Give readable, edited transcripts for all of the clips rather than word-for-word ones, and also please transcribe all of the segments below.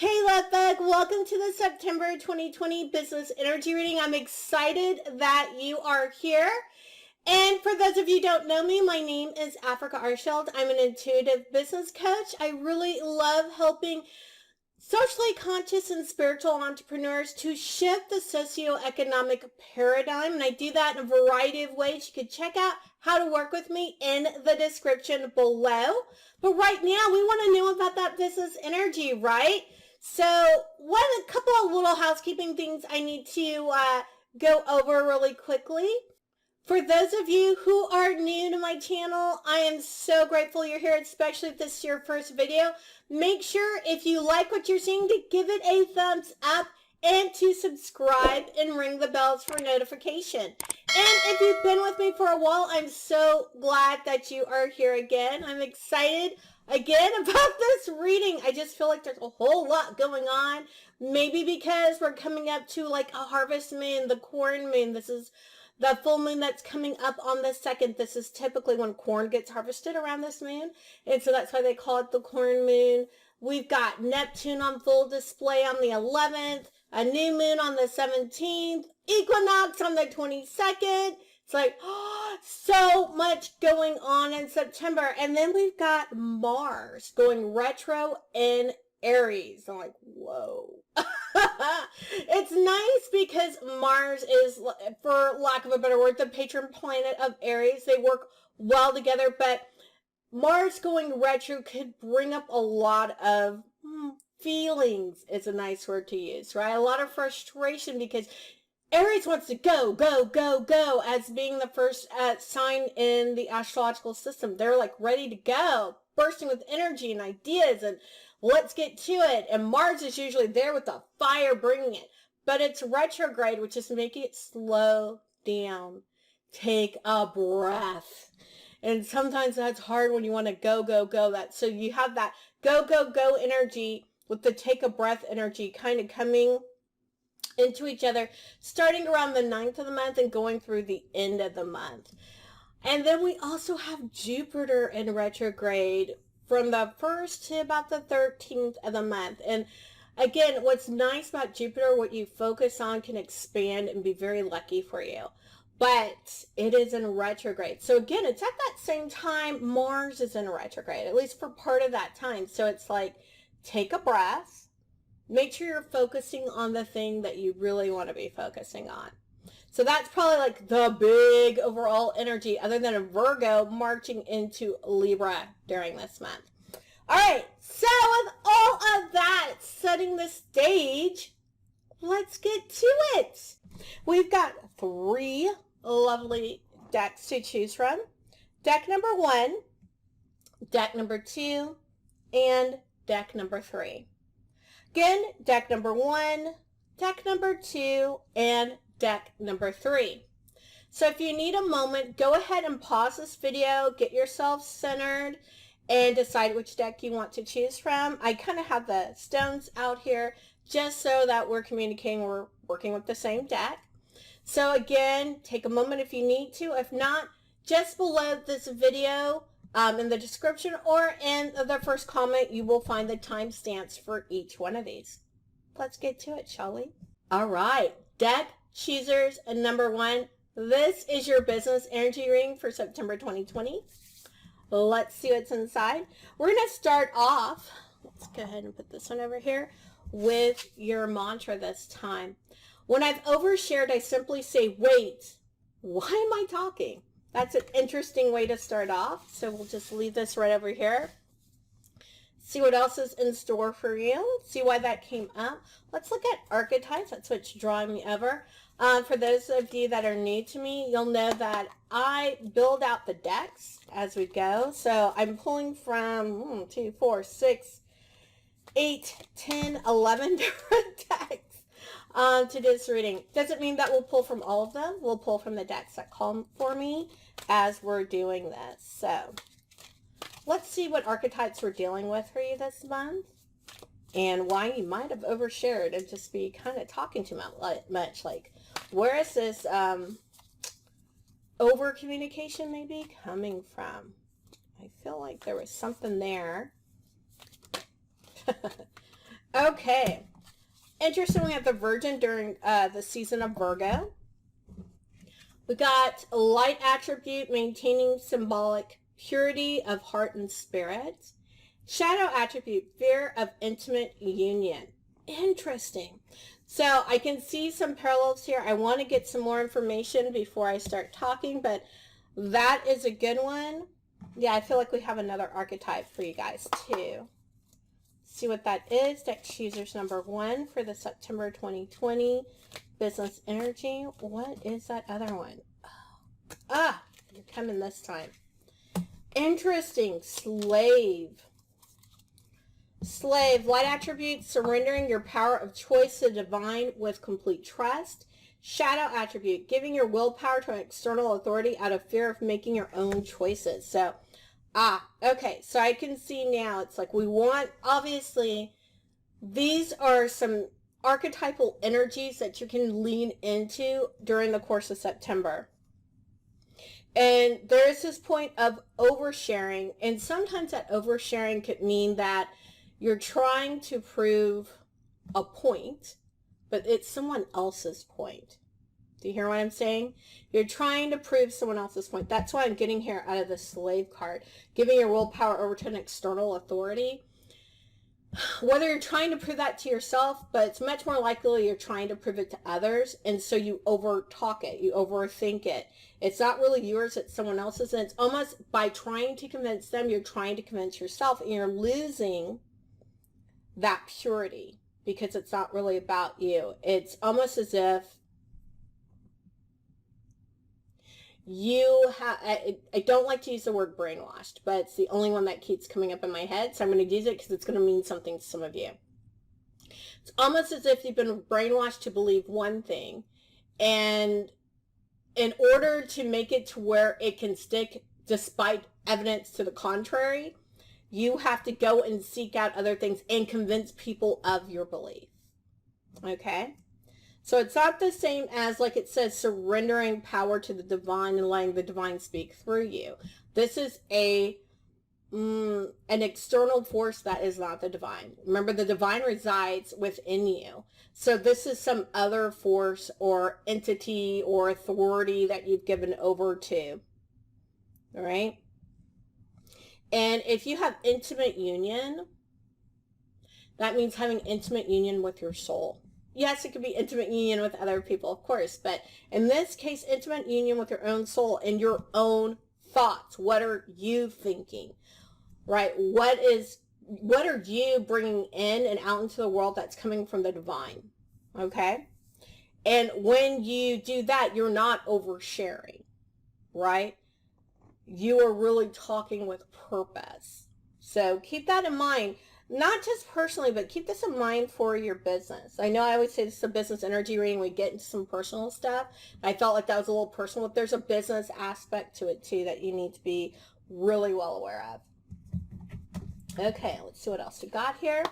Hey LOVEBUG, welcome to the September 2020 business energy reading. I'm excited that you are here. And for those of you who don't know me, my name is Archield. I'm an intuitive business coach. I really love helping socially conscious and spiritual entrepreneurs to shift the socioeconomic paradigm. And I do that in a variety of ways. You can check out how to work with me in the description below. But right now, we want to know about that business energy, right? So a couple of little housekeeping things I need to go over really quickly. For those of you who are new to my channel, I am so grateful you're here, especially if this is your first video. Make sure if you like what you're seeing to give it a thumbs up and to subscribe and ring the bells for notification. And if you've been with me for a while, I'm so glad that you are here again. I'm excited again about this reading. I just feel like there's a whole lot going on. Maybe because we're coming up to like a harvest moon, the corn moon. This is the full moon that's coming up on the 2nd. This is typically when corn gets harvested around this moon. And so that's why they call it the corn moon. We've got Neptune on full display on the 11th, a new moon on the 17th, equinox on the 22nd. It's like, oh, so much going on in September. And then we've got Mars going retro in Aries. I'm like, whoa. It's nice because Mars is, for lack of a better word, the patron planet of Aries. They work well together, but Mars going retro could bring up a lot of feelings, is a nice word to use, right? A lot of frustration because Aries wants to go, go, go, go as being the first sign in the astrological system. They're like ready to go, bursting with energy and ideas and let's get to it. And Mars is usually there with the fire bringing it. But it's retrograde, which is making it slow down. Take a breath. And sometimes that's hard when you want to go, go, go. So you have that go, go, go energy with the take a breath energy kind of coming into each other, starting around the 9th of the month and going through the end of the month. And then we also have Jupiter in retrograde from the 1st to about the 13th of the month. And again, what's nice about Jupiter, what you focus on can expand and be very lucky for you. But it is in retrograde. So again, it's at that same time Mars is in retrograde, at least for part of that time. So it's like, take a breath. Make sure you're focusing on the thing that you really want to be focusing on. So that's probably like the big overall energy other than a Virgo marching into Libra during this month. All right, so with all of that setting the stage, let's get to it. We've got 3 lovely decks to choose from. Deck number 1, deck number 2, and deck number 3. Again, deck number 1, deck number 2, and deck number 3. So if you need a moment, go ahead and pause this video, get yourself centered, and decide which deck you want to choose from. I kind of have the stones out here just so that we're communicating, we're working with the same deck. So again, take a moment if you need to. If not, just below this video, in the description or in the first comment, you will find the timestamps for each one of these. Let's get to it, shall we? All right, deck choosers number 1. This is your business energy reading for September 2020. Let's see what's inside. We're going to start off, let's go ahead and put this one over here, with your mantra this time. When I've overshared, I simply say, wait, why am I talking? That's an interesting way to start off. So we'll just leave this right over here. See what else is in store for you. See why that came up. Let's look at archetypes. That's what's drawing me over. For those of you that are new to me, you'll know that I build out the decks as we go. So I'm pulling from 2, 4, 6, 8, 10, 11 different decks to this reading. Doesn't mean that we'll pull from all of them. We'll pull from the decks that call for me as we're doing this. So let's see what archetypes we're dealing with for you this month and why you might have overshared and just be kind of talking too much. Like, where is this over communication maybe coming from? I feel like there was something there Okay. Interesting, we have the Virgin during the season of Virgo. We got light attribute, maintaining symbolic purity of heart and spirit. Shadow attribute, fear of intimate union. Interesting. So I can see some parallels here. I want to get some more information before I start talking, but that is a good one. Yeah, I feel like we have another archetype for you guys too. See what that is. Deck choosers number 1 for the September 2020 business energy. What is that other one? Ah, you're coming this time. Interesting. Slave. Slave, light attribute, surrendering your power of choice to the divine with complete trust. Shadow attribute, giving your willpower to an external authority out of fear of making your own choices. So, okay, so I can see now, it's like we want, obviously, these are some archetypal energies that you can lean into during the course of September. And there is this point of oversharing, and sometimes that oversharing could mean that you're trying to prove a point, but it's someone else's point. Do you hear what I'm saying? You're trying to prove someone else's point. That's why I'm getting here out of the slave card, giving your willpower over to an external authority. Whether you're trying to prove that to yourself, but it's much more likely you're trying to prove it to others, and so you over talk it, you overthink it. It's not really yours, it's someone else's, and it's almost by trying to convince them, you're trying to convince yourself, and you're losing that purity because it's not really about you. It's almost as if you have, I don't like to use the word brainwashed, but it's the only one that keeps coming up in my head, so I'm going to use it because it's going to mean something to some of you. It's almost as if you've been brainwashed to believe one thing, and in order to make it to where it can stick despite evidence to the contrary, you have to go and seek out other things and convince people of your belief. Okay? So it's not the same as, like it says, surrendering power to the divine and letting the divine speak through you. This is an external force that is not the divine. Remember, the divine resides within you. So this is some other force or entity or authority that you've given over to. All right? And if you have intimate union, that means having intimate union with your soul. Yes, it could be intimate union with other people, of course, but in this case, intimate union with your own soul and your own thoughts. What are you thinking, right? What are you bringing in and out into the world that's coming from the divine, okay? And when you do that, you're not oversharing, right? You are really talking with purpose. So keep that in mind. Not just personally, but keep this in mind for your business. I know I always say this is a business energy reading. We get into some personal stuff. I felt like that was a little personal. But there's a business aspect to it too that you need to be really well aware of. Okay, let's see what else we got here.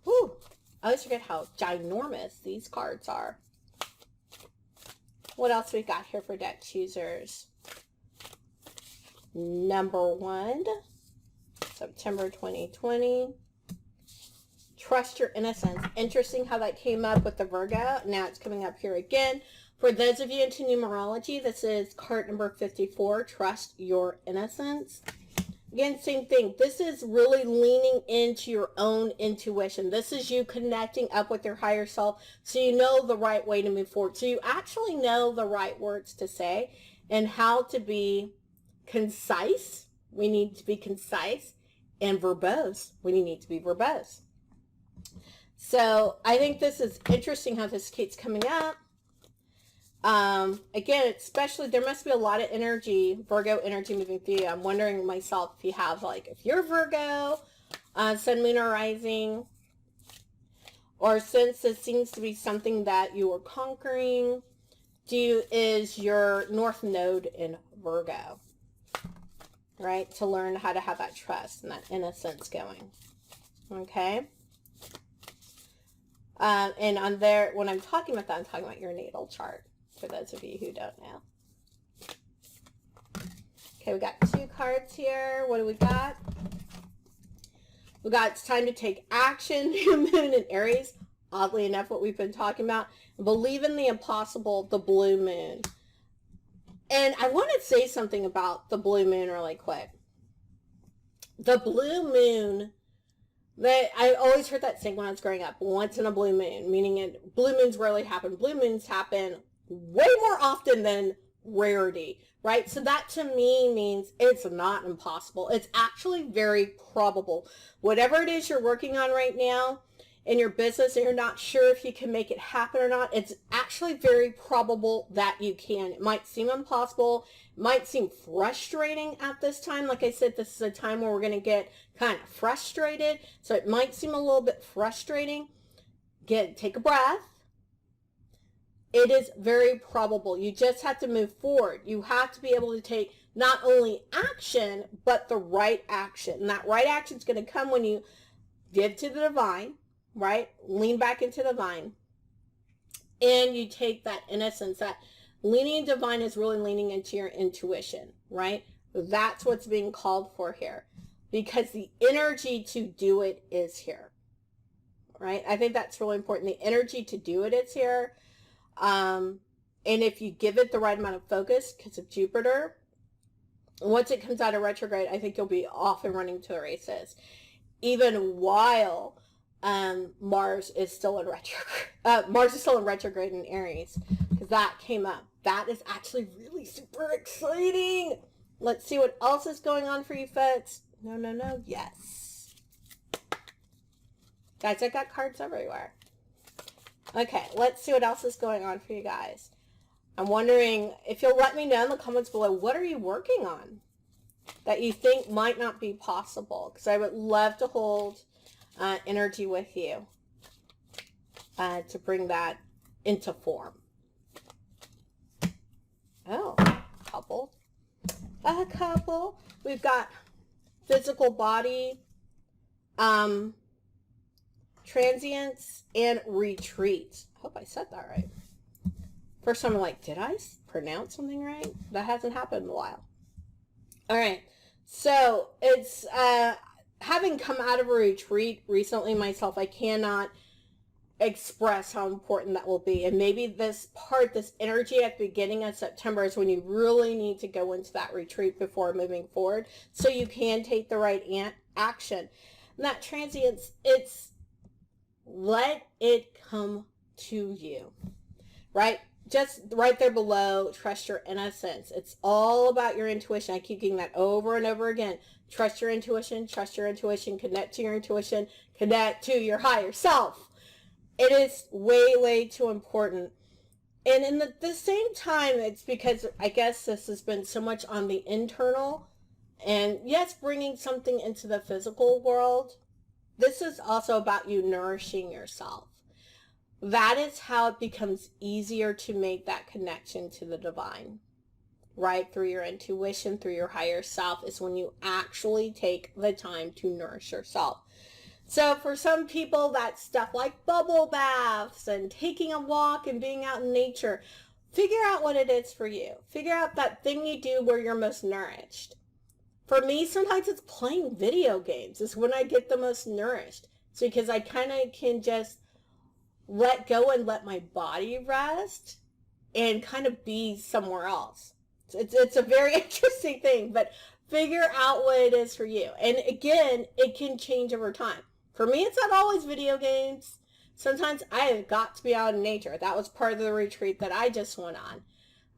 Whew. I always forget how ginormous these cards are. What else we got here for deck choosers? Number 1. September 2020. Trust your innocence. Interesting how that came up with the Virgo. Now it's coming up here again. For those of you into numerology, this is card number 54. Trust your innocence. Again, same thing. This is really leaning into your own intuition. This is you connecting up with your higher self so you know the right way to move forward. So you actually know the right words to say and how to be concise. We need to be concise. And verbose. We need to be verbose. So I think this is interesting how this keeps coming up. Again, especially there must be a lot of energy, Virgo energy moving through you. I'm wondering myself if you have, like, if you're Virgo, Sun, Moon, or Rising, or since this seems to be something that you are conquering, is your North Node in Virgo. Right? To learn how to have that trust and that innocence going. Okay? And on there, when I'm talking about that, I'm talking about your natal chart, for those of you who don't know. Okay, we got 2 cards here. What do we got? We got it's time to take action. New moon in Aries. Oddly enough, what we've been talking about. Believe in the impossible, the blue moon. And I want to say something about the blue moon really quick. The blue moon, I always heard that saying when I was growing up, once in a blue moon, meaning blue moons rarely happen. Blue moons happen way more often than rarity, right? So that to me means it's not impossible. It's actually very probable. Whatever it is you're working on right now in your business and you're not sure if you can make it happen or not, it's actually very probable that you can. It might seem impossible, it might seem frustrating at this time. Like I said, this is a time where we're going to get kind of frustrated, so it might seem a little bit frustrating. Take a breath. It is very probable. You just have to move forward. You have to be able to take not only action, but the right action. And that right action is going to come when you give to the divine, right? Lean back into the divine. And you take that innocence. That leaning divine is really leaning into your intuition, right? That's what's being called for here. Because the energy to do it is here, right? I think that's really important. The energy to do it is here. And if you give it the right amount of focus because of Jupiter, once it comes out of retrograde, I think you'll be off and running to the races. Even while Mars is still in retrograde. Mars is still in retrograde in Aries, because that came up. That is actually really super exciting. Let's see what else is going on for you folks. No. Yes. Guys, I got cards everywhere. Okay, let's see what else is going on for you guys. I'm wondering if you'll let me know in the comments below, what are you working on that you think might not be possible? Because I would love to hold energy with you to bring that into form. Oh, a couple. We've got physical body, transience, and retreat. I hope I said that right. First time I'm like, did I pronounce something right? That hasn't happened in a while. All right. So it's, having come out of a retreat recently myself, I cannot express how important that will be. And maybe this energy at the beginning of September is when you really need to go into that retreat before moving forward, so you can take the right action. And that transience, it's let it come to you, right? Just right there below, trust your innocence. It's all about your intuition. I keep getting that over and over again. Trust your intuition, connect to your intuition, connect to your higher self. It is way, way too important. And in the same time, it's because I guess this has been so much on the internal, and yes, bringing something into the physical world. This is also about you nourishing yourself. That is how it becomes easier to make that connection to the divine, right? Through your intuition, through your higher self, is when you actually take the time to nourish yourself. So for some people, that's stuff like bubble baths and taking a walk and being out in nature. Figure out what it is for you. Figure out that thing you do where you're most nourished. For me, sometimes it's playing video games is when I get the most nourished. So because I kind of can just let go and let my body rest and kind of be somewhere else. It's a very interesting thing, but figure out what it is for you. And again, it can change over time. For me, it's not always video games. Sometimes I have got to be out in nature. That was part of the retreat that I just went on.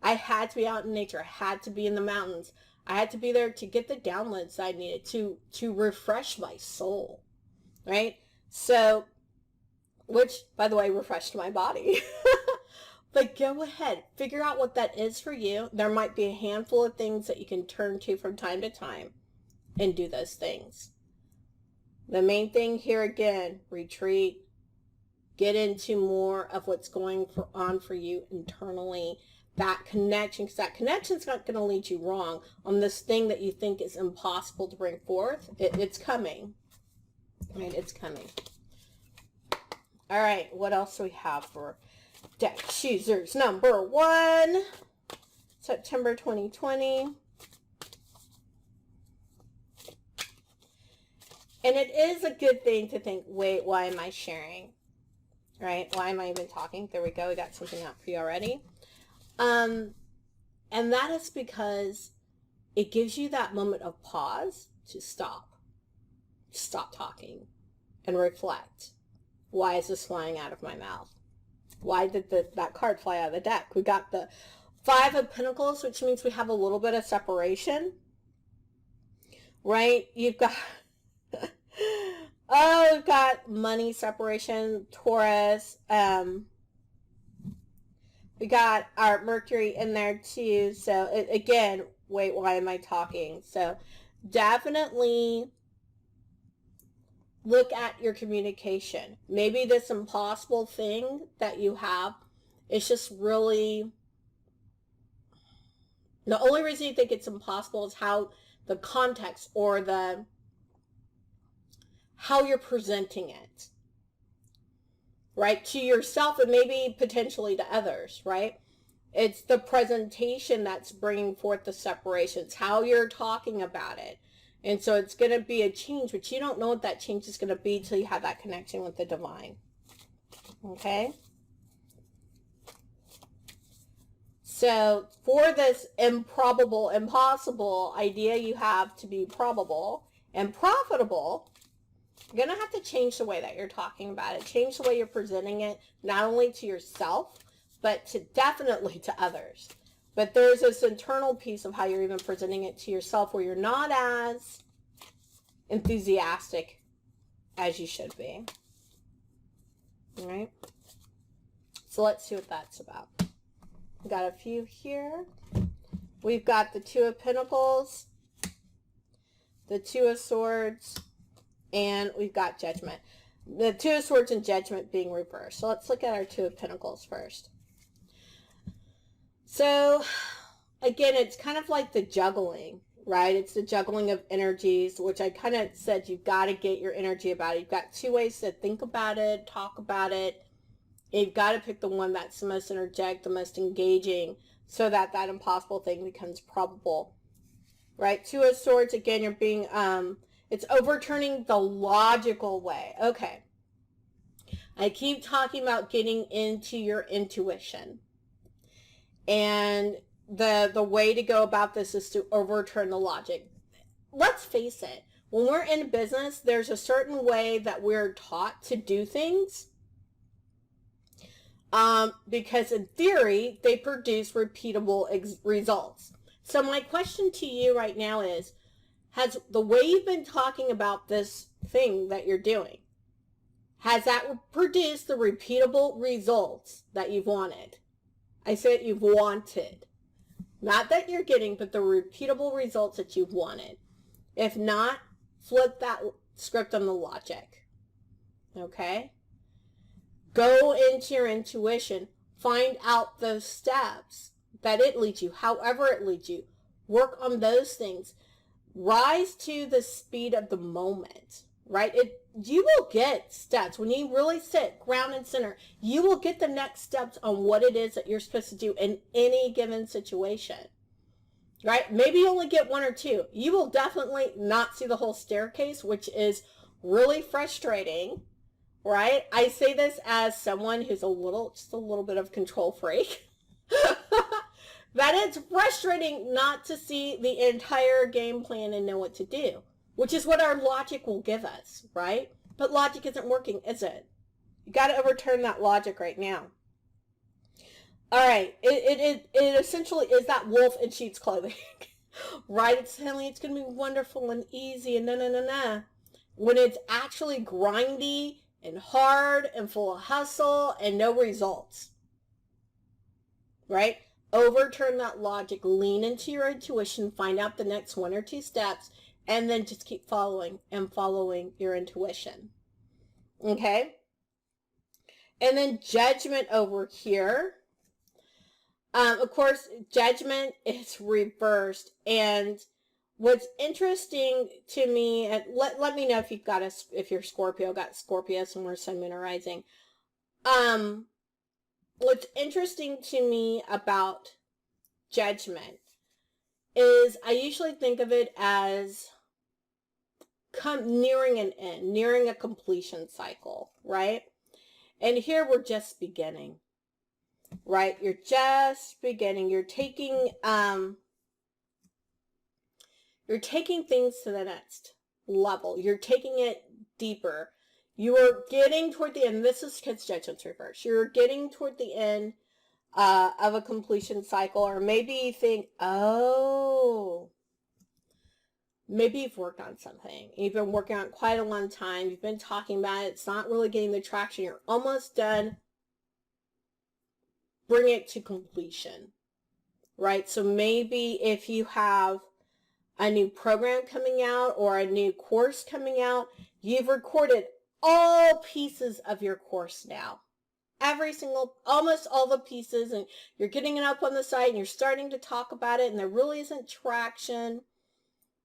I had to be out in nature. I had to be in the mountains. I had to be there to get the downloads I needed to refresh my soul, right? So, which, by the way, refreshed my body. But go ahead, figure out what that is for you. There might be a handful of things that you can turn to from time to time and do those things. The main thing here again, retreat, get into more of what's going on for you internally. That connection, because that connection's not going to lead you wrong on this thing that you think is impossible to bring forth. It's coming. Right? It's coming. All right, what else do we have for deck choosers number 1, September 2020. And it is a good thing to think, wait, why am I sharing? Right? Why am I even talking? There we go. We got something out for you already. And that is because it gives you that moment of pause to stop. Stop talking and reflect. Why is this flying out of my mouth? Why did that card fly out of the deck? We got the Five of Pentacles, which means we have a little bit of separation. Right? You've got... oh, we've got money separation, Taurus. We got our Mercury in there too. So again, wait, why am I talking? So definitely look at your communication. Maybe this impossible thing that you have is just really, the only reason you think it's impossible is how the context or how you're presenting it, right? To yourself and maybe potentially to others, right? It's the presentation that's bringing forth the separations, how you're talking about it. And so it's going to be a change, but you don't know what that change is going to be till you have that connection with the divine. Okay? So for this improbable, impossible idea you have to be probable and profitable, you're going to have to change the way that you're talking about it. Change the way you're presenting it, not only to yourself, but to definitely to others. But there's this internal piece of how you're even presenting it to yourself where you're not as enthusiastic as you should be. All right? So let's see what that's about. We got a few here. We've got the Two of Pentacles, the Two of Swords, and we've got Judgment. The Two of Swords and Judgment being reversed. So let's look at our Two of Pentacles first. So, again, it's kind of like the juggling, right? It's the juggling of energies, which I kind of said you've got to get your energy about it. You've got two ways to think about it, talk about it. You've got to pick the one that's the most energetic, the most engaging, so that that impossible thing becomes probable, right? Two of Swords, again, you're being, it's overturning the logical way. Okay. I keep talking about getting into your intuition. And the way to go about this is to overturn the logic. Let's face it. When we're in business, there's a certain way that we're taught to do things. Because in theory, they produce repeatable results. So my question to you right now is, has the way you've been talking about this thing that you're doing, has that produced the repeatable results that you've wanted? I said you've wanted. Not that you're getting, but the repeatable results that you've wanted. If not, flip that script on the logic. Okay? Go into your intuition. Find out those steps that it leads you, however it leads you. Work on those things. Rise to the speed of the moment, right? You will get steps. When you really sit ground and center, you will get the next steps on what it is that you're supposed to do in any given situation, right? Maybe you only get one or two. You will definitely not see the whole staircase, which is really frustrating, right? I say this as someone who's just a little bit of control freak. That it's frustrating not to see the entire game plan and know what to do, which is what our logic will give us, right? But logic isn't working, is it? You got to overturn that logic right now. All right, it essentially is that wolf in sheep's clothing, right? It's telling it's going to be wonderful and easy and na. When it's actually grindy and hard and full of hustle and no results, right? Overturn that logic, lean into your intuition, find out the next one or two steps, and then just keep following and following your intuition. Okay? And then Judgment over here. Of course, Judgment is reversed. And what's interesting to me, and let me know if you've got if you're Scorpio, got Scorpio somewhere, Sun, Moon, or Rising. What's interesting to me about Judgment is I usually think of it as nearing an end, nearing a completion cycle, right? And here we're just beginning, right? You're just beginning. You're taking things to the next level. You're taking it deeper. You are getting toward the end. This is because Judgment's reversed. You're getting toward the end of a completion cycle, or maybe you think, oh, maybe you've worked on something. You've been working on it quite a long time. You've been talking about it. It's not really getting the traction. You're almost done. Bring it to completion, right? So maybe if you have a new program coming out or a new course coming out, you've recorded all pieces of your course now. Almost all the pieces, and you're getting it up on the site and you're starting to talk about it, and there really isn't traction,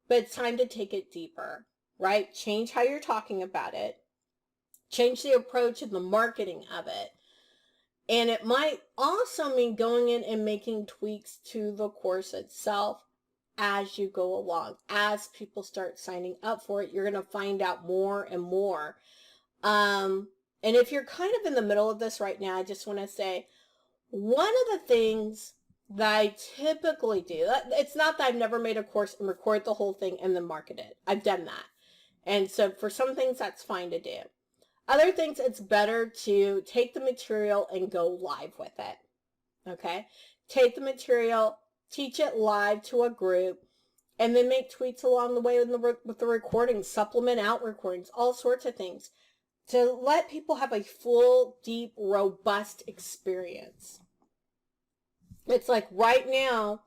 but it's time to take it deeper, right? Change how you're talking about it. Change the approach and the marketing of it. And it might also mean going in and making tweaks to the course itself as you go along. As people start signing up for it, you're going to find out more and more. And if you're kind of in the middle of this right now, I just want to say, one of the things that I typically do, it's not that I've never made a course and record the whole thing and then market it. I've done that. And so for some things, that's fine to do. Other things, it's better to take the material and go live with it. Okay? Take the material, teach it live to a group, and then make tweaks along the way with the recordings, supplement out recordings, all sorts of things, to let people have a full, deep, robust experience. It's like right now,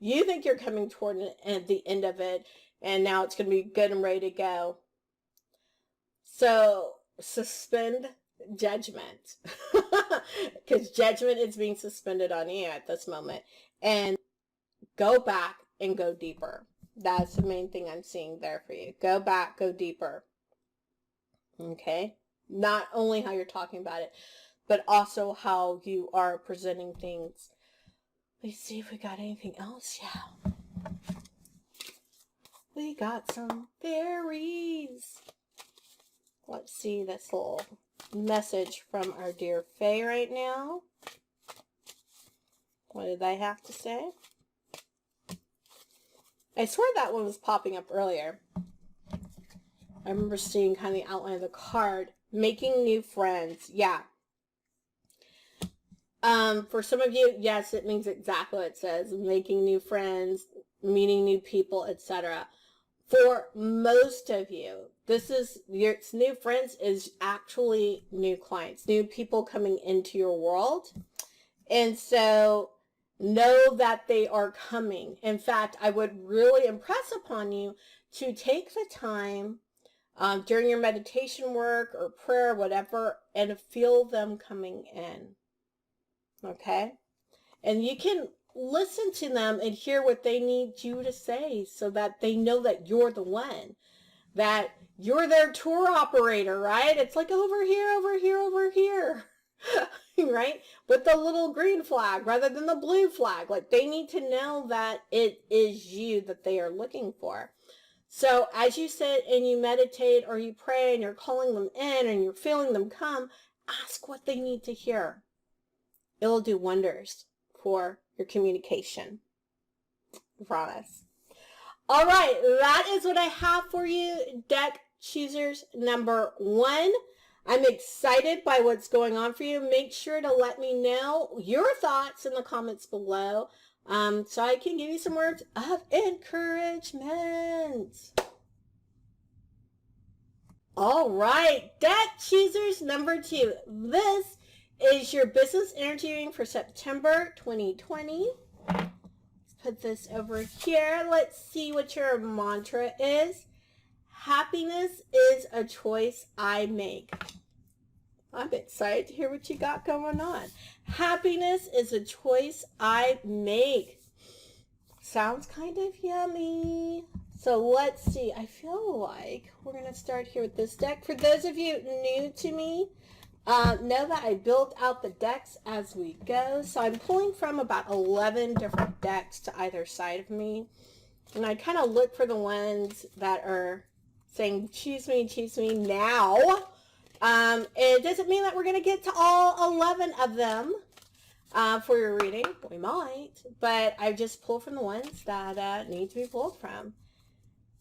you think you're coming toward the end of it, and now it's going to be good and ready to go. So suspend judgment, because judgment is being suspended on you at this moment, and go back and go deeper. That's the main thing I'm seeing there for you. Go back, go deeper. Okay? Not only how you're talking about it, but also how you are presenting things. Let's see if we got anything else. Yeah. We got some fairies. Let's see this little message from our dear Fae right now. What did they have to say? I swear that one was popping up earlier. I remember seeing kind of the outline of the card. Making new friends. Yeah. For some of you, yes, it means exactly what it says. Making new friends, meeting new people, etc. For most of you, it's new friends is actually new clients, new people coming into your world. And so know that they are coming. In fact, I would really impress upon you to take the time during your meditation work or prayer or whatever, and feel them coming in. Okay? And you can listen to them and hear what they need you to say, so that they know that you're the one, that you're their tour operator, right? It's like over here, over here, over here, right? With the little green flag rather than the blue flag. Like, they need to know that it is you that they are looking for. So as you sit and you meditate or you pray and you're calling them in and you're feeling them come, ask what they need to hear. It'll do wonders for your communication. I promise. All right, that is what I have for you, deck choosers number 1. I'm excited by what's going on for you. Make sure to let me know your thoughts in the comments below, so I can give you some words of encouragement. All right, deck choosers number 2. This is your business energy reading for September 2020. Let's put this over here. Let's see what your mantra is. Happiness is a choice I make. I'm excited to hear what you got going on. Happiness is a choice I make. Sounds kind of yummy. So let's see. I feel like we're going to start here with this deck. For those of you new to me, know that I build out the decks as we go. So I'm pulling from about 11 different decks to either side of me. And I kind of look for the ones that are saying, choose me now. It doesn't mean that we're going to get to all 11 of them for your reading. We might, but I just pulled from the ones that need to be pulled from.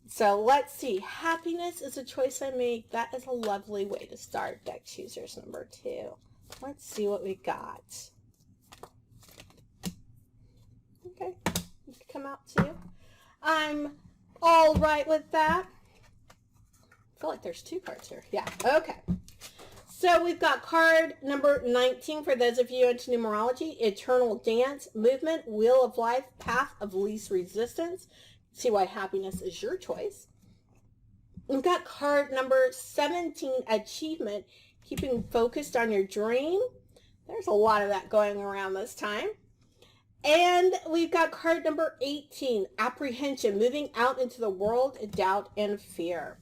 So let's see. Happiness is a choice I make. That is a lovely way to start deck choosers number 2. Let's see what we got. Okay, you can come out too. I'm all right with that. I feel like there's 2 cards here. Yeah, okay. So we've got card number 19 for those of you into numerology. Eternal Dance, Movement, Wheel of Life, Path of Least Resistance. See why happiness is your choice. We've got card number 17, Achievement, Keeping Focused on Your Dream. There's a lot of that going around this time. And we've got card number 18, Apprehension, Moving Out into the World, Doubt and Fear.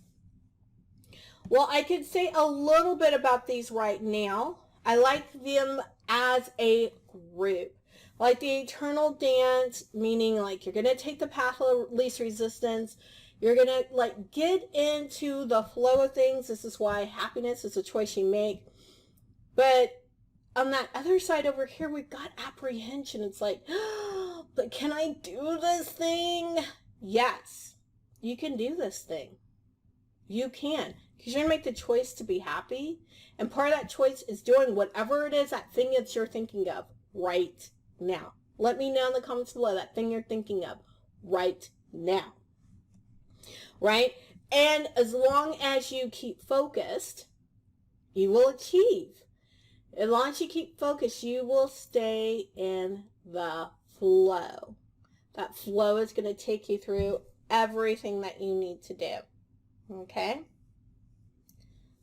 Well, I could say a little bit about these right now. I like them as a group. Like the Eternal Dance, meaning like you're going to take the path of least resistance. You're going to like get into the flow of things. This is why happiness is a choice you make. But on that other side over here, we've got apprehension. It's like, oh, but can I do this thing? Yes, you can do this thing. You can. Because you're going to make the choice to be happy. And part of that choice is doing whatever it is, that thing that you're thinking of right now. Let me know in the comments below that thing you're thinking of right now. Right? And as long as you keep focused, you will achieve. As long as you keep focused, you will stay in the flow. That flow is going to take you through everything that you need to do. Okay?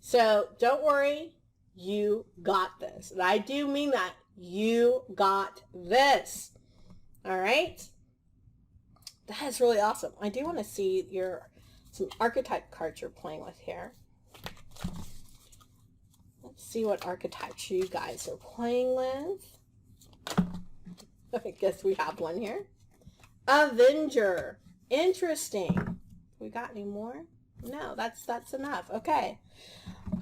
So don't worry, you got this. And I do mean that. You got this. All right? That is really awesome. I do want to see some archetype cards you're playing with here. Let's see what archetypes you guys are playing with. I guess we have one here. Avenger. Interesting. We got any more? No, that's enough. Okay.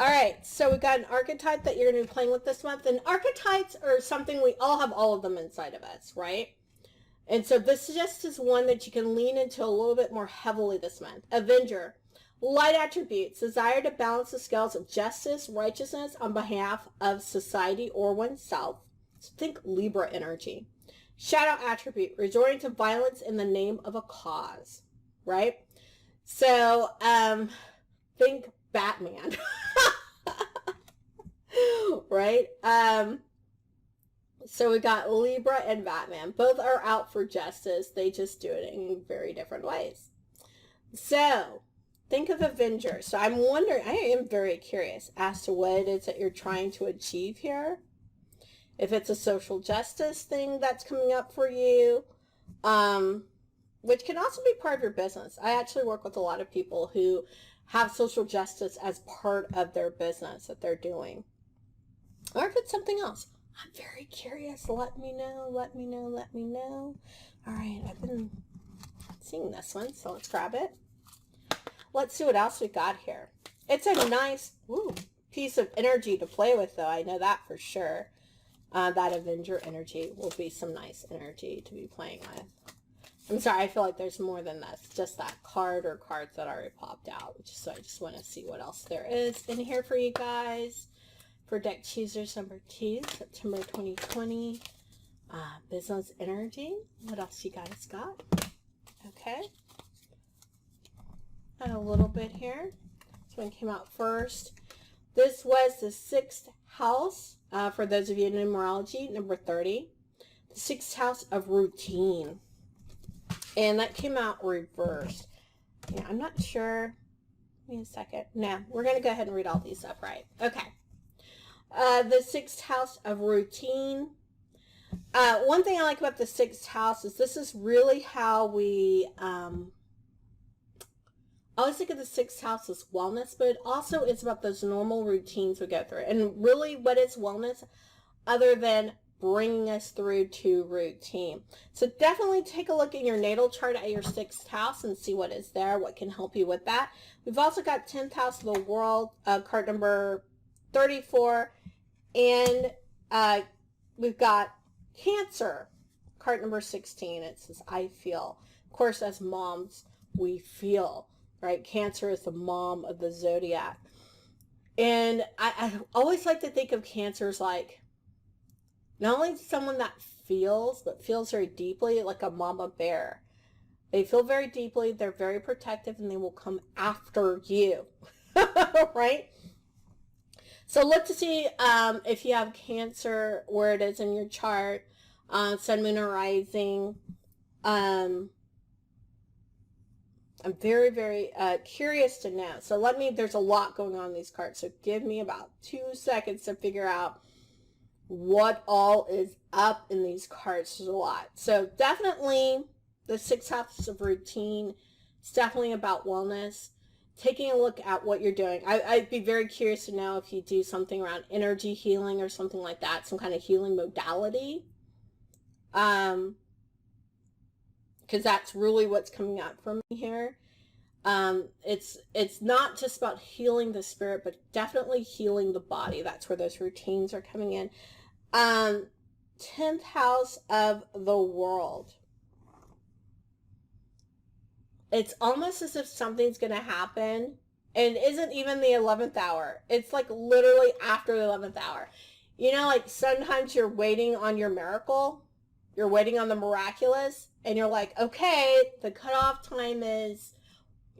All right. So we got an archetype that you're going to be playing with this month. And archetypes are something we all have, all of them inside of us, right? And so this just is one that you can lean into a little bit more heavily this month. Avenger. Light attributes. Desire to balance the scales of justice, righteousness on behalf of society or oneself. So think Libra energy. Shadow attribute. Resorting to violence in the name of a cause, right? So, think Batman, right? So we got Libra and Batman. Both are out for justice. They just do it in very different ways. So, think of Avenger. So I'm wondering, I am very curious as to what it is that you're trying to achieve here. If it's a social justice thing that's coming up for you, which can also be part of your business. I actually work with a lot of people who have social justice as part of their business that they're doing. Or if it's something else. I'm very curious. Let me know, let me know, let me know. All right, I've been seeing this one, so let's grab it. Let's see what else we got here. It's a nice piece of energy to play with, though. I know that for sure. That Avenger energy will be some nice energy to be playing with. I'm sorry, I feel like there's more than this. Just that card or cards that already popped out. So I just want to see what else there is in here for you guys. For deck choosers number 2, September 2020. Business energy. What else you guys got? Okay. And a little bit here. This one came out first. This was the 6th house. For those of you in numerology, number 30. The 6th house of routine. And that came out reversed. Yeah, I'm not sure. Give me a second. No, we're going to go ahead and read all these up, right? Okay. The 6th house of routine. One thing I like about the 6th house is this is really how we... I always think of the 6th house as wellness, but also it's about those normal routines we go through. And really, what is wellness other than bringing us through to routine. So definitely take a look in your natal chart at your 6th house and see what is there, what can help you with that. We've also got 10th house of the world, card number 34, and we've got Cancer, card number 16. It says, I feel. Of course, as moms, we feel, right? Cancer is the mom of the zodiac. And I always like to think of Cancer as like, not only someone that feels, but feels very deeply, like a mama bear. They feel very deeply, they're very protective, and they will come after you, right? So look to see if you have Cancer, where it is in your chart, sun, moon, or rising. I'm very, very curious to know. So there's a lot going on in these cards. So give me about 2 seconds to figure out what all is up in these cards. There's a lot. So definitely the 6th house of routine. It's definitely about wellness. Taking a look at what you're doing. I'd be very curious to know if you do something around energy healing or something like that, some kind of healing modality. Because that's really what's coming out for me here. It's not just about healing the spirit, but definitely healing the body. That's where those routines are coming in. 10th house of the world. It's almost as if something's going to happen, and it isn't even the 11th hour. It's like literally after the 11th hour. You know, like sometimes you're waiting on your miracle. You're waiting on the miraculous, and you're like, okay, the cutoff time is,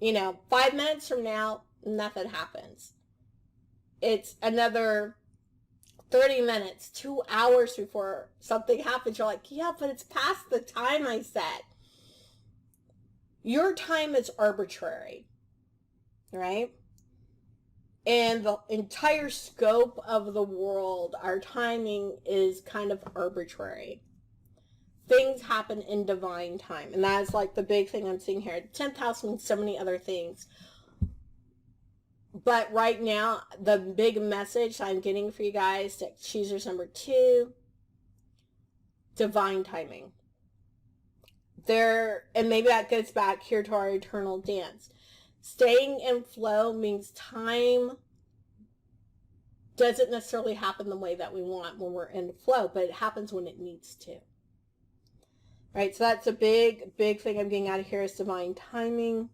5 minutes from now, nothing happens. It's another 30 minutes, 2 hours before something happens. You're like, yeah, but it's past the time I set. Your time is arbitrary, right? And the entire scope of the world, our timing is kind of arbitrary. Things happen in divine time. And that is like the big thing I'm seeing here. 10th house means so many other things. But right now, the big message I'm getting for you guys, choosers number 2, divine timing. And maybe that goes back here to our eternal dance. Staying in flow means time doesn't necessarily happen the way that we want when we're in flow, but it happens when it needs to. Right, so that's a big, big thing I'm getting out of here is divine timing.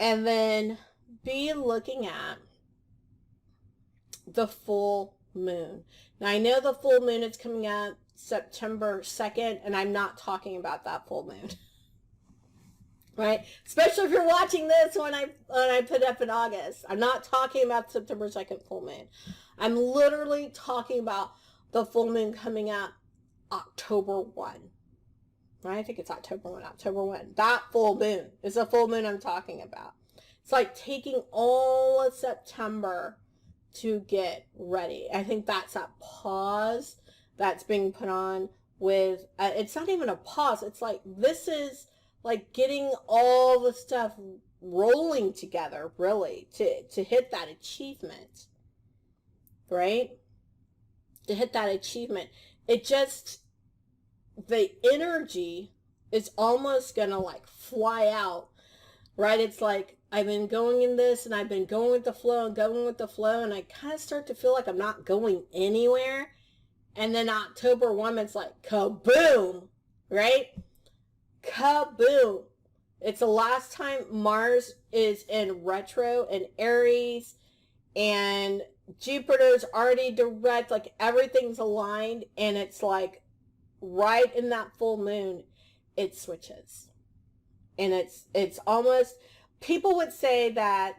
And then be looking at the full moon. Now, I know the full moon is coming up September 2nd, and I'm not talking about that full moon. Right? Especially if you're watching this when I put it up in August. I'm not talking about September 2nd full moon. I'm literally talking about the full moon coming up October 1. Right? I think it's October 1. That full moon is the full moon I'm talking about. It's like taking all of September to get ready. I think that's that pause that's being put on with, it's not even a pause. It's like, this is like getting all the stuff rolling together, really, to hit that achievement, right? To hit that achievement. It just, the energy is almost gonna like fly out, right? It's like, I've been going in this and I've been going with the flow and going with the flow, and I kind of start to feel like I'm not going anywhere. And then October 1, it's like kaboom, right? Kaboom. It's the last time Mars is in retro in Aries, and Jupiter's already direct, like everything's aligned, and it's like right in that full moon, it switches. And it's almost, people would say that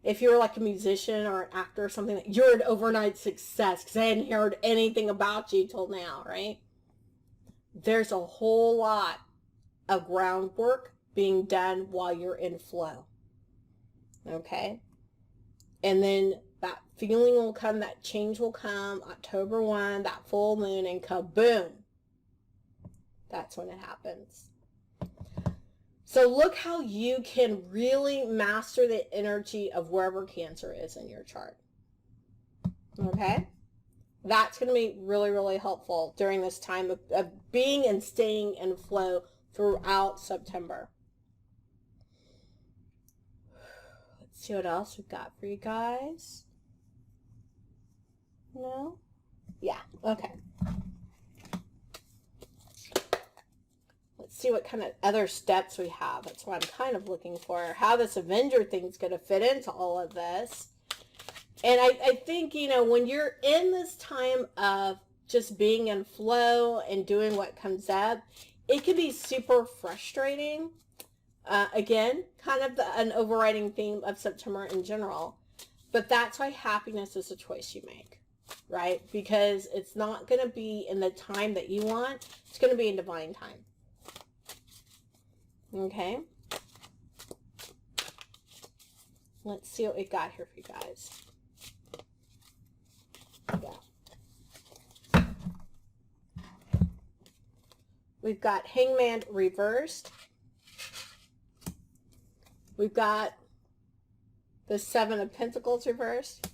if you're like a musician or an actor or something, you're an overnight success because I hadn't heard anything about you till now, right? There's a whole lot of groundwork being done while you're in flow. Okay? And then that feeling will come, that change will come, October 1, that full moon, and kaboom. That's when it happens. So look how you can really master the energy of wherever Cancer is in your chart. Okay? That's going to be really, really helpful during this time of being and staying in flow throughout September. Let's see what else we've got for you guys. No? Yeah, okay. Let's see what kind of other steps we have. That's what I'm kind of looking for. How this Avenger thing's going to fit into all of this. And I think, you know, when you're in this time of just being in flow and doing what comes up, it can be super frustrating. Again, kind of an overriding theme of September in general. But that's why happiness is a choice you make, right? Because it's not going to be in the time that you want. It's going to be in divine time. Okay? Let's see what we got here for you guys. Yeah. We've got Hangman reversed. We've got the Seven of Pentacles reversed.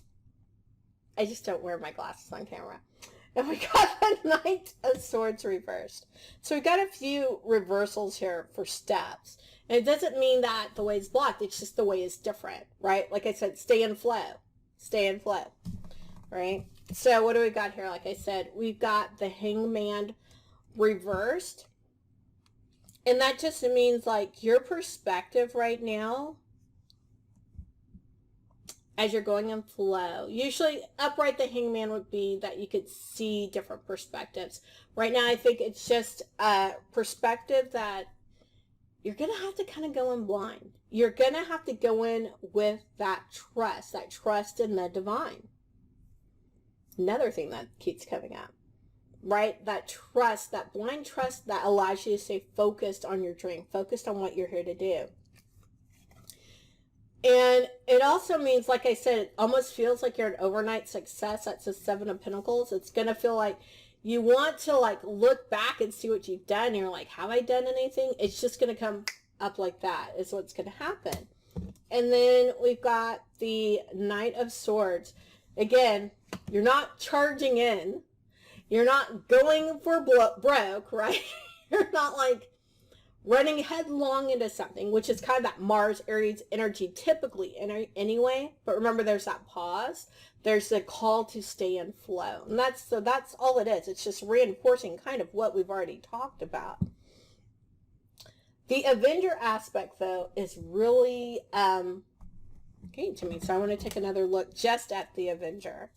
I just don't wear my glasses on camera. And we got the Knight of Swords reversed. So we've got a few reversals here for steps. And it doesn't mean that the way is blocked. It's just the way is different, right? Like I said, stay in flow. Stay in flow, right? So what do we got here? Like I said, we've got the Hangman reversed. And that just means like your perspective right now as you're going in flow. Usually upright the Hangman would be that you could see different perspectives. Right now I think it's just a perspective that you're going to have to kind of go in blind. You're going to have to go in with that trust in the divine. Another thing that keeps coming up, right? That trust, that blind trust that allows you to stay focused on your dream, focused on what you're here to do. And it also means, like I said, it almost feels like you're an overnight success. That's the Seven of Pentacles. It's going to feel like you want to like look back and see what you've done. And you're like, have I done anything? It's just going to come up like that is what's going to happen. And then we've got the Knight of Swords. Again, you're not charging in. You're not going for broke, right? You're not like running headlong into something, which is kind of that Mars Aries energy typically anyway. But remember, there's that pause. There's the call to stay in flow. And that's all it is. It's just reinforcing kind of what we've already talked about. The Avenger aspect, though, is really getting to me. So I want to take another look just at the Avenger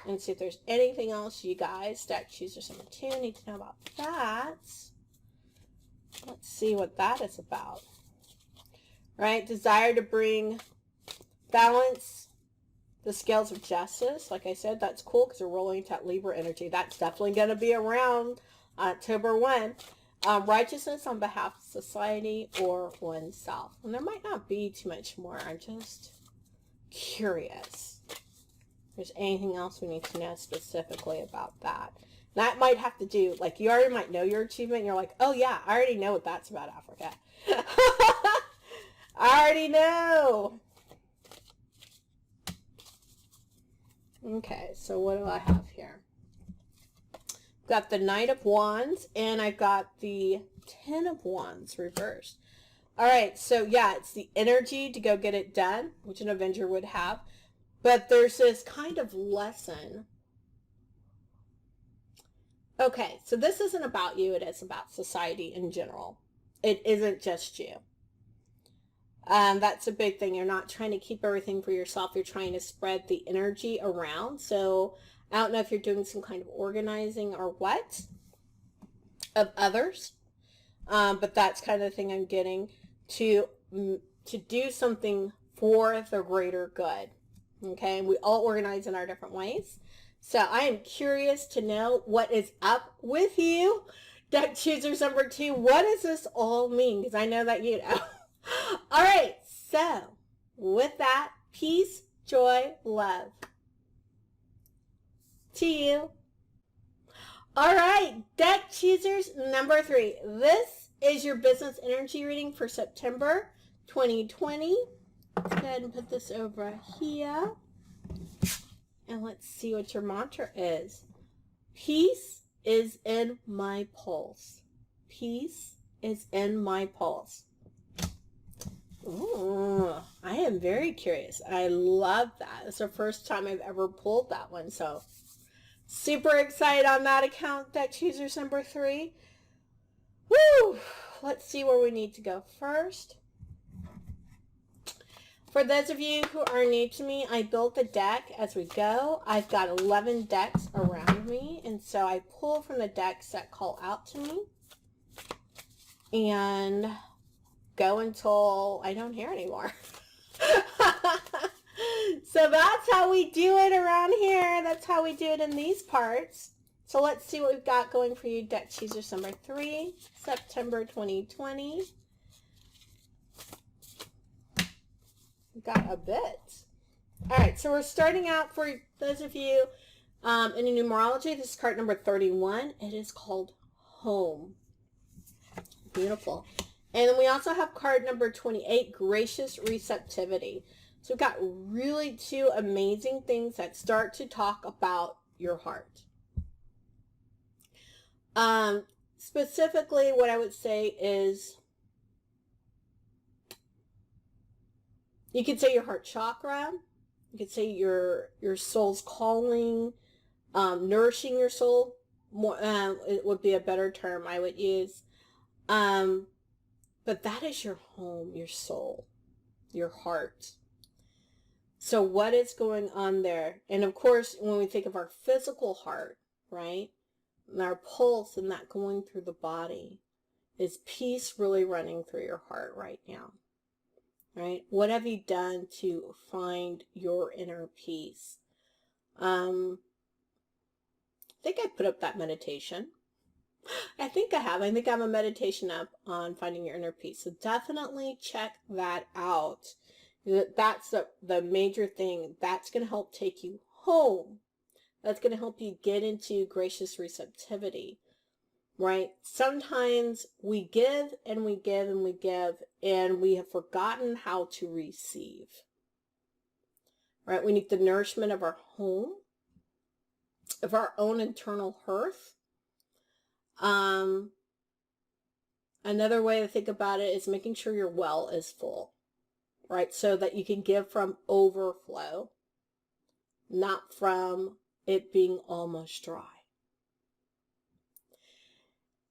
and see if there's anything else you guys, Stack Choosers number 2, need to know about that. Let's see what that is about. Right? Desire to bring balance, the scales of justice. Like I said, that's cool because we're rolling into that Libra energy. That's definitely going to be around October 1. Righteousness on behalf of society or oneself. And there might not be too much more. I'm just curious. If there's anything else we need to know specifically about that. That might have to do, like, you already might know your achievement. And you're like, oh yeah, I already know what that's about, Africa. I already know. Okay, so what do I have here? I've got the Knight of Wands, and I've got the Ten of Wands reversed. All right, so yeah, it's the energy to go get it done, which an Avenger would have. But there's this kind of lesson. Okay, so this isn't about you. It is about society in general. It isn't just you. That's a big thing. You're not trying to keep everything for yourself. You're trying to spread the energy around. So I don't know if you're doing some kind of organizing or what of others. But that's kind of the thing I'm getting to do something for the greater good. Okay, and we all organize in our different ways. So I am curious to know what is up with you, Deck Choosers number 2. What does this all mean? Because I know that you know. All right, so with that, peace, joy, love to you. All right, Deck Choosers number 3. This is your business energy reading for September 2020. Let's go ahead and put this over here. And let's see what your mantra is. Peace is in my pulse. Peace is in my pulse. Ooh, I am very curious. I love that. It's the first time I've ever pulled that one. So super excited on that account, deck choosers number 3. Woo! Let's see where we need to go first. For those of you who are new to me, I built the deck as we go. I've got 11 decks around me, and so I pull from the decks that call out to me and go until I don't hear anymore. So that's how we do it around here. That's how we do it in these parts. So let's see what we've got going for you, deck choosers number 3, September 2020. We've got a bit. All right, so we're starting out for those of you in a numerology. This is card number 31. It is called Home. Beautiful. And then we also have card number 28, Gracious Receptivity. So we've got really 2 amazing things that start to talk about your heart. Specifically, what I would say is, you could say your heart chakra. You could say your soul's calling, nourishing your soul. More, it would be a better term I would use. But that is your home, your soul, your heart. So what is going on there? And of course, when we think of our physical heart, right, and our pulse and that going through the body, is peace really running through your heart right now? Right? What have you done to find your inner peace? I think I put up that meditation. I think I have. I think I have a meditation up on finding your inner peace. So definitely check that out. That's the major thing. That's going to help take you home. That's going to help you get into gracious receptivity. Right? Sometimes we give and we give and we give, and we have forgotten how to receive. Right? We need the nourishment of our home, of our own internal hearth. Another way to think about it is making sure your well is full, right? So that you can give from overflow, not from it being almost dry.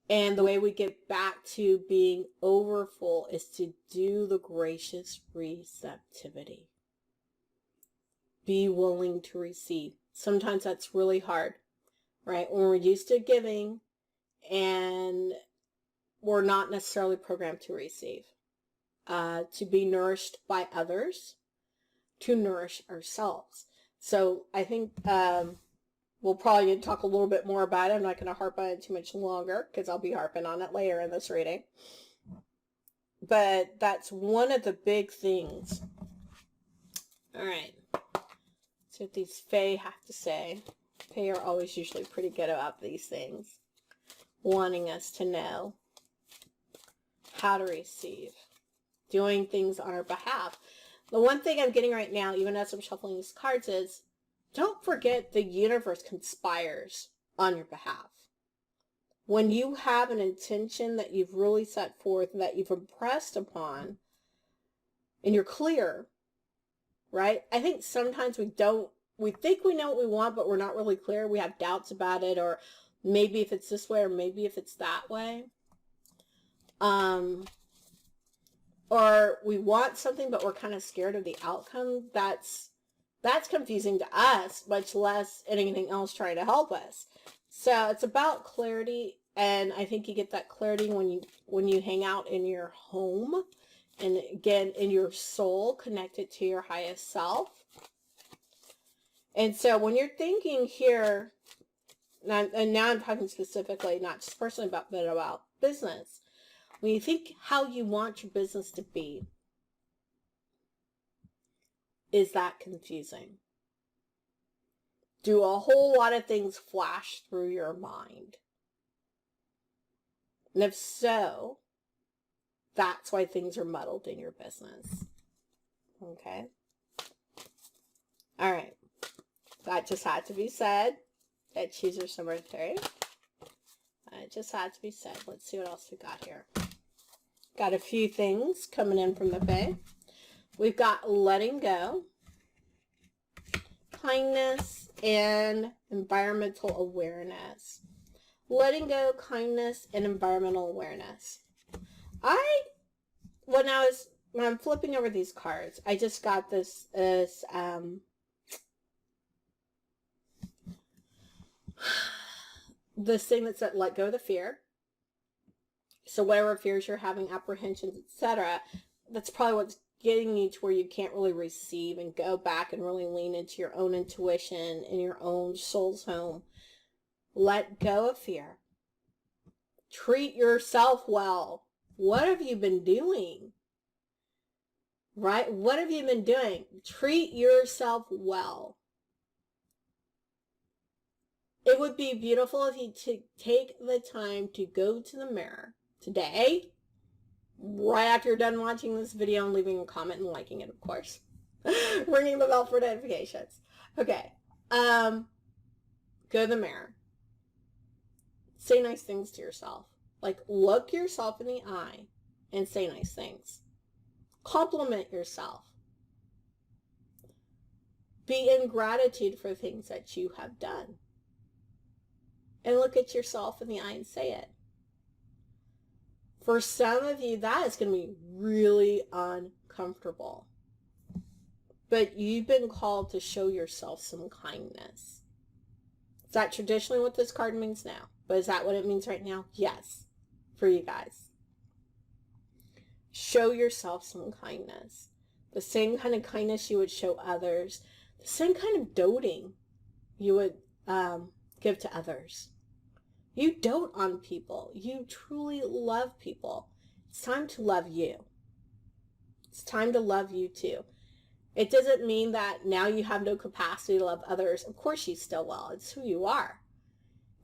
And the way we get back to being overfull is to do the gracious receptivity. Be willing to receive. Sometimes that's really hard, right? When we're used to giving and we're not necessarily programmed to receive, to be nourished by others, to nourish ourselves. So I think we'll probably talk a little bit more about it. I'm not going to harp on it too much longer because I'll be harping on it later in this reading. But that's one of the big things. All right. So what these Fae have to say. Fae are always usually pretty good about these things, wanting us to know how to receive, doing things on our behalf. The one thing I'm getting right now, even as I'm shuffling these cards, is don't forget the universe conspires on your behalf. When you have an intention that you've really set forth and that you've impressed upon, and you're clear, right? I think sometimes we think we know what we want, but we're not really clear. We have doubts about it, or maybe if it's this way, or maybe if it's that way. Or we want something, but we're kind of scared of the outcome. That's confusing to us, much less anything else trying to help us. So it's about clarity, and I think you get that clarity when you hang out in your home, and again, in your soul, connected to your highest self. And so when you're thinking here, and now I'm talking specifically, not just personally, but about business. When you think how you want your business to be, is that confusing? Do a whole lot of things flash through your mind? And if so, that's why things are muddled in your business. Okay? All right. That just had to be said. That choosers number 3. It just had to be said. Let's see what else we got here. Got a few things coming in from the Fae. We've got letting go, kindness, and environmental awareness. Letting go, kindness, and environmental awareness. When I'm flipping over these cards, I just got this thing that said let go of the fear. So whatever fears you're having, apprehensions, etc., that's probably what's getting you to where you can't really receive and go back and really lean into your own intuition and your own soul's home. Let go of fear. Treat yourself well. What have you been doing? Right? What have you been doing? Treat yourself well. It would be beautiful if you take the time to go to the mirror today, right after you're done watching this video, and leaving a comment and liking it, of course. Ringing the bell for notifications. Okay. Go to the mirror. Say nice things to yourself. Like, look yourself in the eye and say nice things. Compliment yourself. Be in gratitude for things that you have done. And look at yourself in the eye and say it. For some of you, that is going to be really uncomfortable. But you've been called to show yourself some kindness. Is that traditionally what this card means now? But is that what it means right now? Yes, for you guys. Show yourself some kindness. The same kind of kindness you would show others. The same kind of doting you would give to others. You dote on people. You truly love people. It's time to love you. It's time to love you too. It doesn't mean that now you have no capacity to love others. Of course you still will. It's who you are.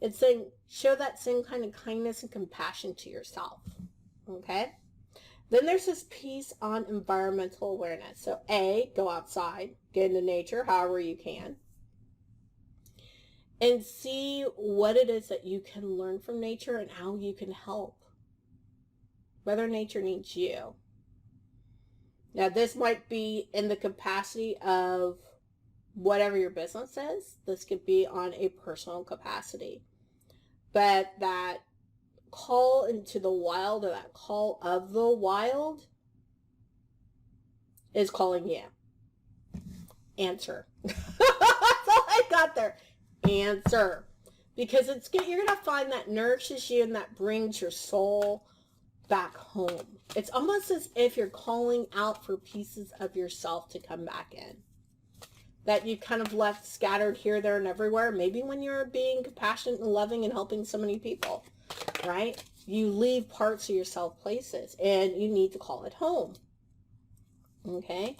It's saying show that same kind of kindness and compassion to yourself. Okay? Then there's this piece on environmental awareness. So A, go outside, get into nature however you can. And see what it is that you can learn from nature and how you can help. Whether nature needs you. Now this might be in the capacity of whatever your business is. This could be on a personal capacity. But that call into the wild, or that call of the wild, is calling you. Answer. That's all I got there. Answer. Because you're going to find that nourishes you and that brings your soul back home. It's almost as if you're calling out for pieces of yourself to come back in. That you kind of left scattered here, there, and everywhere. Maybe when you're being compassionate and loving and helping so many people, right? You leave parts of yourself places and you need to call it home. Okay?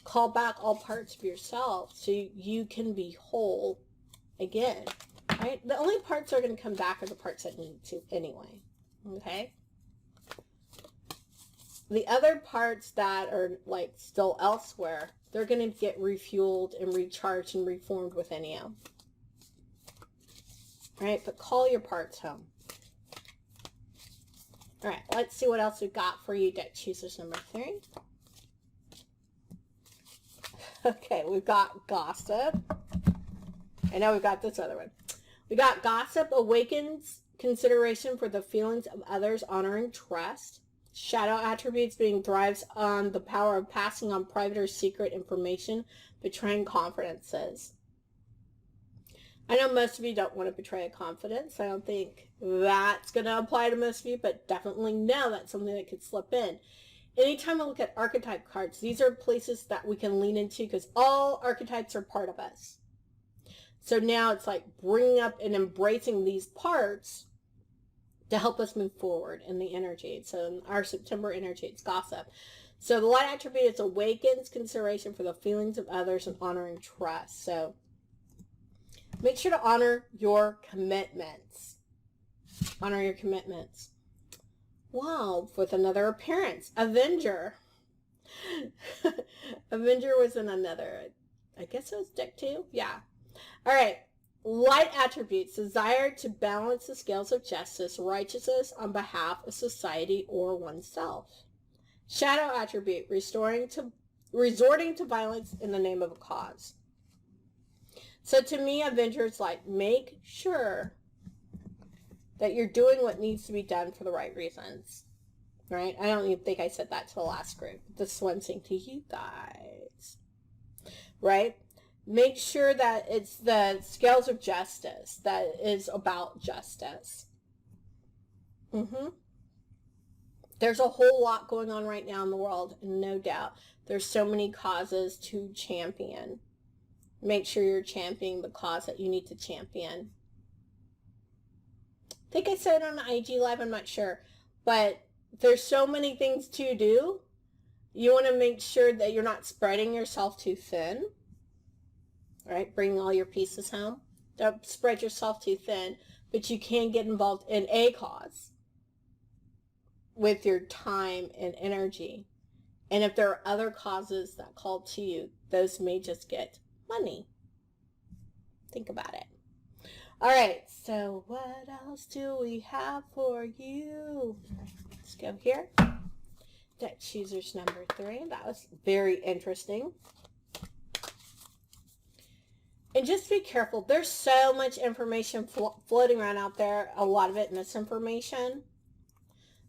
Call back all parts of yourself so you can be whole again, right? The only parts that are going to come back are the parts that need to anyway. Okay? The other parts that are like still elsewhere, they're going to get refueled and recharged and reformed within you. Right? But call your parts home. All right, let's see what else we've got for you, deck choosers number 3. Okay, we've got gossip. And now we've got this other one. We got gossip awakens consideration for the feelings of others, honoring trust. Shadow attributes being thrives on the power of passing on private or secret information, betraying confidences. I know most of you don't want to betray a confidence. I don't think that's going to apply to most of you, but definitely know that's something that could slip in. Anytime I look at archetype cards, these are places that we can lean into because all archetypes are part of us. So now it's like bringing up and embracing these parts to help us move forward in the energy. So in our September energy, it's gossip. So the light attribute is awakens consideration for the feelings of others and honoring trust. So make sure to honor your commitments. Honor your commitments. Wow, with another appearance. Avenger. Avenger was in another, I guess it was deck 2? Yeah. All right. Light attributes, desire to balance the scales of justice, righteousness on behalf of society or oneself. Shadow attribute, resorting to violence in the name of a cause. So to me, Avengers like, make sure that you're doing what needs to be done for the right reasons. Right? I don't even think I said that to the last group. This is what I'm saying to you guys. Right? Make sure that it's the scales of justice that is about justice. There's a whole lot going on right now in the world, no doubt. There's so many causes to champion. Make sure you're championing the cause that you need to champion. I think I said it on the IG Live, I'm not sure. But there's so many things to do. You want to make sure that you're not spreading yourself too thin. Right? Bringing all your pieces home. Don't spread yourself too thin, but you can get involved in a cause with your time and energy. And if there are other causes that call to you, those may just get money. Think about it. All right, so what else do we have for you? Let's go here. Deck choosers number 3. That was very interesting. And just be careful. There's so much information floating around out there, a lot of it misinformation.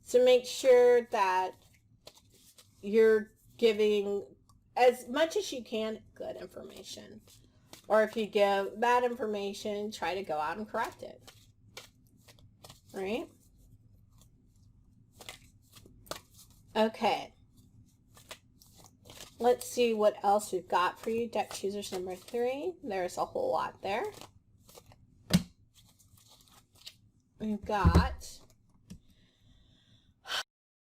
So make sure that you're giving as much as you can good information. Or if you give bad information, try to go out and correct it. Right? Okay. Let's see what else we've got for you. Deck choosers number 3. There's a whole lot there. We've got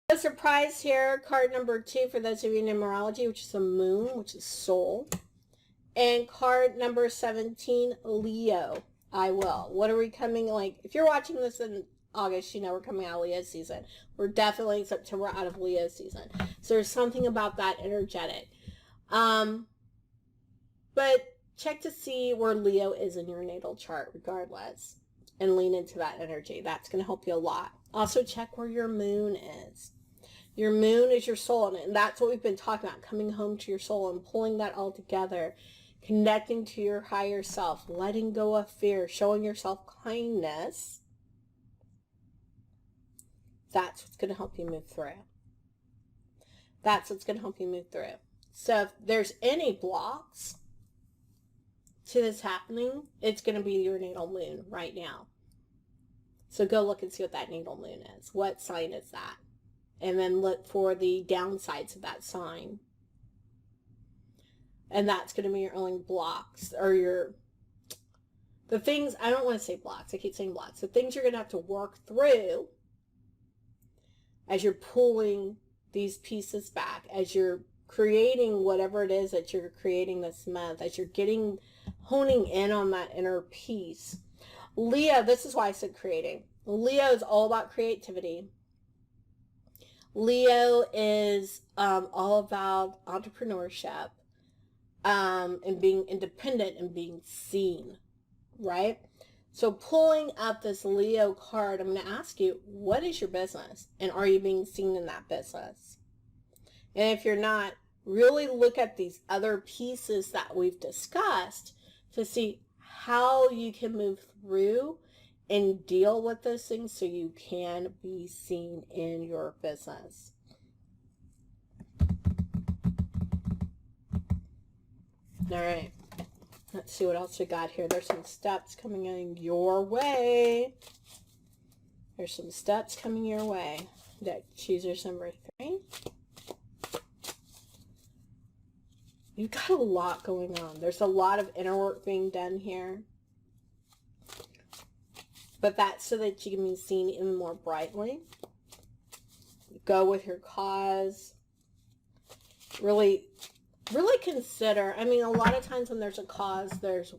a surprise here. Card number 2 for those of you in numerology, which is the moon, which is soul. And card number 17, Leo. I will. What are we coming, like, if you're watching this in August, you know we're coming out of Leo season. We're definitely in September out of Leo season. So there's something about that energetic. But check to see where Leo is in your natal chart regardless. And lean into that energy. That's going to help you a lot. Also check where your moon is. Your moon is your soul. And that's what we've been talking about. Coming home to your soul and pulling that all together. Connecting to your higher self. Letting go of fear. Showing yourself kindness. That's what's going to help you move through. That's what's going to help you move through. So if there's any blocks to this happening, it's going to be your natal moon right now. So go look and see what that natal moon is. What sign is that? And then look for the downsides of that sign. And that's going to be your only blocks or the things, I don't want to say blocks. I keep saying blocks. The things you're going to have to work through as you're pulling these pieces back, as you're creating whatever it is that you're creating this month, as you're honing in on that inner peace. Leo, this is why I said creating. Leo is all about creativity. Leo is all about entrepreneurship and being independent and being seen, right? So pulling up this Leo card, I'm going to ask you, what is your business? And are you being seen in that business? And if you're not, really look at these other pieces that we've discussed to see how you can move through and deal with those things so you can be seen in your business. All right. Let's see what else we got here. There's some steps coming in your way. There's some steps coming your way. Deck choosers number 3. You've got a lot going on. There's a lot of inner work being done here. But that's so that you can be seen even more brightly. Go with your cause. Really consider, I mean, a lot of times when there's a cause, there's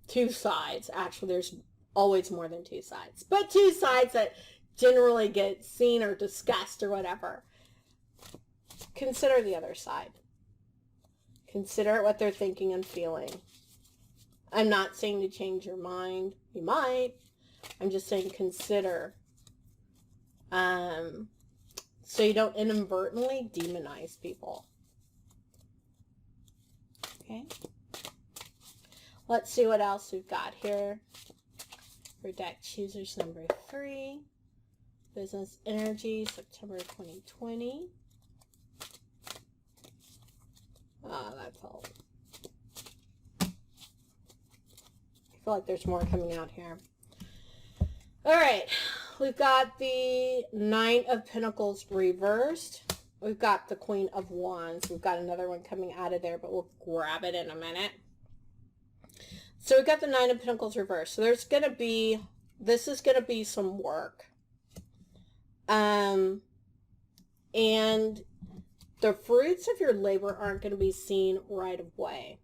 2 sides. Actually, there's always more than 2 sides. But 2 sides that generally get seen or discussed or whatever. Consider the other side. Consider what they're thinking and feeling. I'm not saying to change your mind. You might. I'm just saying consider. So you don't inadvertently demonize people. Okay. Let's see what else we've got here for deck choosers number 3. Business energy, September 2020. Ah, that's all. I feel like there's more coming out here. All right. We've got the 9 of Pentacles reversed. We've got the Queen of Wands. We've got another one coming out of there, but we'll grab it in a minute. So we've got the 9 of Pentacles reversed. So there's going to be, this is going to be some work. And the fruits of your labor aren't going to be seen right away.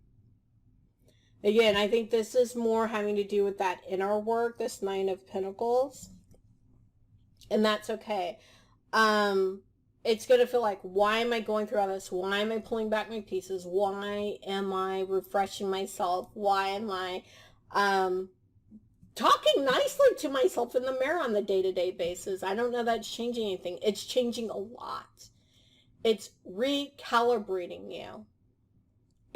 Again, I think this is more having to do with that inner work, this 9 of Pentacles. And that's okay. It's going to feel like, why am I going through all this? Why am I pulling back my pieces? Why am I refreshing myself? Why am I talking nicely to myself in the mirror on the day-to-day basis? I don't know that's changing anything. It's changing a lot. It's recalibrating you.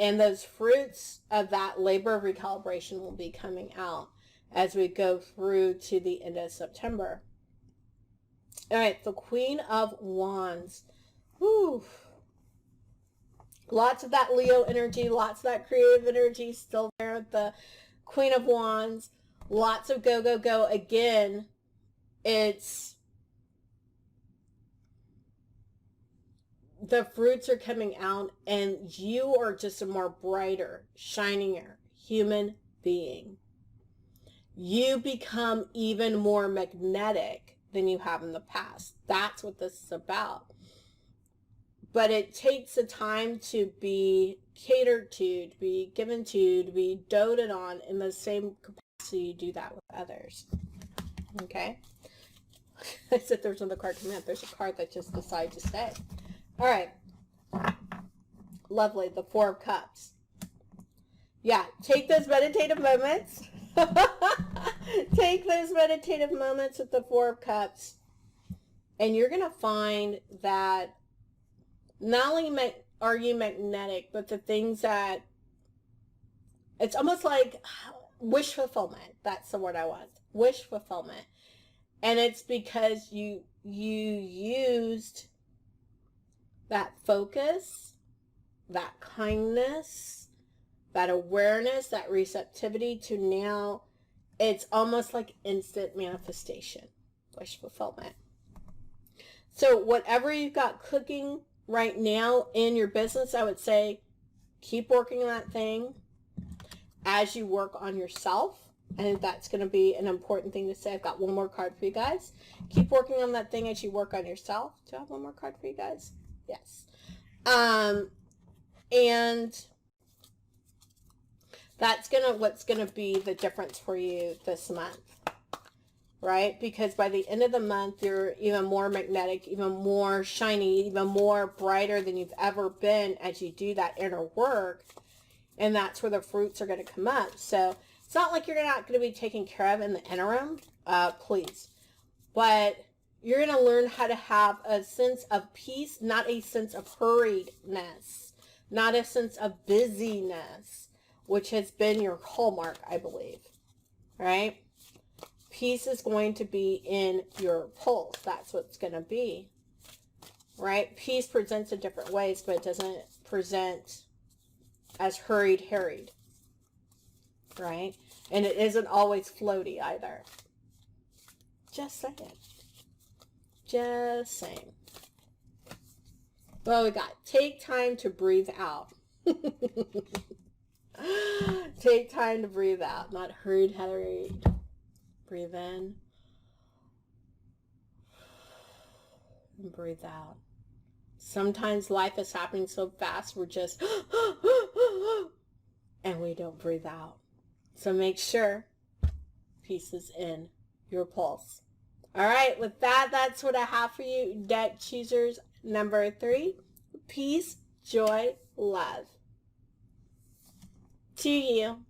And those fruits of that labor of recalibration will be coming out as we go through to the end of September. All right, the Queen of Wands. Whew. Lots of that Leo energy, lots of that creative energy still there with the Queen of Wands. Lots of go, go, go. Again, it's the fruits are coming out and you are just a more brighter, shinier human being. You become even more magnetic than you have in the past. That's what this is about. But it takes the time to be catered to be given to be doted on in the same capacity you do that with others. Okay? I said there's another card coming out. There's a card that just decided to stay. All right. Lovely. The 4 of Cups. Yeah. Take those meditative moments. Take those meditative moments with the 4 of Cups. And you're going to find that not only are you magnetic, but the things that, it's almost like wish fulfillment. That's the word I want. Wish fulfillment. And it's because you used that focus, that kindness, that awareness, that receptivity to now it's almost like instant manifestation, wish fulfillment. So whatever you've got cooking right now in your business, I would say keep working on that thing as you work on yourself. I think that's going to be an important thing to say. I've got one more card for you guys. Keep working on that thing as you work on yourself. Do I have one more card for you guys? Yes. And that's what's going to be the difference for you this month, right? Because by the end of the month, you're even more magnetic, even more shiny, even more brighter than you've ever been as you do that inner work. And that's where the fruits are going to come up. So it's not like you're not going to be taken care of in the interim, please. But you're going to learn how to have a sense of peace, not a sense of hurriedness, not a sense of busyness, which has been your hallmark, I believe, right? Peace is going to be in your pulse. That's what it's going to be, right? Peace presents in different ways, but it doesn't present as harried, right? And it isn't always floaty either. Just saying. Just saying. Well, we got take time to breathe out. Take time to breathe out, not hurried. Breathe in. And breathe out. Sometimes life is happening so fast, we're just, and we don't breathe out. So make sure peace is in your pulse. All right, with that, that's what I have for you. Deck choosers number 3. Peace, joy, love. To you.